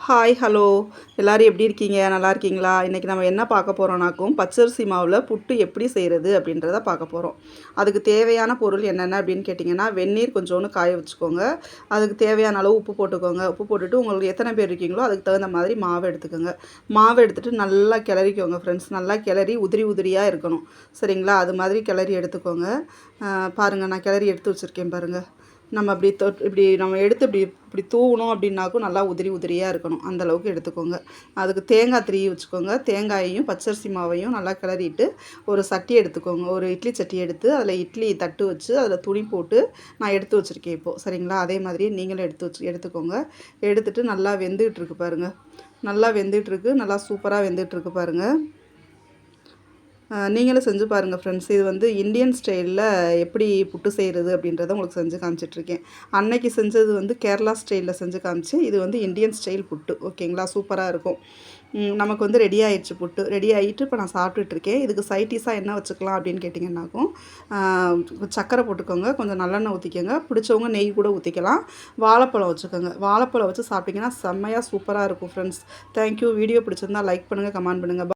Hi hello எல்லோரும் எப்படி இருக்கீங்க? நல்லா இருக்கீங்களா? இன்றைக்கி நம்ம என்ன பார்க்க போகிறோம்னாக்கும் பச்சரிசி மாவில் புட்டு எப்படி செய்கிறது அப்படின்றத பார்க்க போகிறோம். அதுக்கு தேவையான பொருள் என்னென்ன அப்படின்னு கேட்டிங்கன்னா, வெந்நீர் கொஞ்சோண்டு காய வச்சுக்கோங்க. அதுக்கு தேவையான அளவு உப்பு போட்டுக்கோங்க. உப்பு போட்டுட்டு உங்களுக்கு எத்தனை பேர் இருக்கீங்களோ அதுக்கு தகுந்த மாதிரி மாவு எடுத்துக்கோங்க. மாவு எடுத்துகிட்டு நல்லா கிளறிக்கோங்க ஃப்ரெண்ட்ஸ். நல்லா கிளறி உதிரி உதிரியாக இருக்கணும். சரிங்களா? அது மாதிரி கிளறி எடுத்துக்கோங்க. பாருங்கள், நான் கிளறி எடுத்து வச்சுருக்கேன் பாருங்கள். நம்ம அப்படி இப்படி நம்ம எடுத்து இப்படி இப்படி தூவணும் அப்படின்னாக்கும் நல்லா உதிரி உதிரியாக இருக்கணும். அந்தளவுக்கு எடுத்துக்கோங்க. அதுக்கு தேங்காய் திருவி வச்சுக்கோங்க. தேங்காயையும் பச்சரிசி மாவையும் நல்லா கிளறிட்டு ஒரு சட்டி எடுத்துக்கோங்க. ஒரு இட்லி சட்டி எடுத்து அதில் இட்லி தட்டு வச்சு அதில் துணி போட்டு நான் எடுத்து வச்சுருக்கேன் இப்போது. சரிங்களா? அதே மாதிரியே நீங்களும் எடுத்துக்கோங்க. எடுத்துகிட்டு நல்லா வெந்துகிட்ருக்கு பாருங்கள். நல்லா வெந்துகிட்ருக்கு. நல்லா சூப்பராக வெந்துகிட்ருக்கு பாருங்கள். நீங்களும் செஞ்சு பாருங்கள் ஃப்ரெண்ட்ஸ். இது வந்து இந்தியன் ஸ்டைலில் எப்படி புட்டு செய்கிறது அப்படின்றத உங்களுக்கு செஞ்சு காமிச்சிட்ருக்கேன். அன்னைக்கு செஞ்சது வந்து கேரளா ஸ்டைலில் செஞ்சு காமிச்சு, இது வந்து இந்தியன் ஸ்டைல் புட்டு. ஓகேங்களா? சூப்பராக இருக்கும். நமக்கு வந்து ரெடி ஆயிடுச்சு புட்டு. ரெடி ஆகிட்டு இப்போ நான் சாப்பிட்டுட்ருக்கேன். இதுக்கு சைடிஷாக என்ன வச்சுக்கலாம் அப்படின்னு கேட்டிங்கன்னாக்கும், சர்க்கரை போட்டுக்கோங்க. கொஞ்சம் நல்லெண்ணெய் ஊற்றிக்கோங்க. பிடிச்சவங்க நெய் கூட ஊற்றிக்கலாம். வாழைப்பழம் வச்சுக்கோங்க. வாழைப்பழம் வச்சு சாப்பிட்டிங்கன்னா செம்மையாக சூப்பராக இருக்கும் ஃப்ரெண்ட்ஸ். தேங்க்யூ. வீடியோ பிடிச்சிருந்தா லைக் பண்ணுங்கள், கமெண்ட் பண்ணுங்கள்.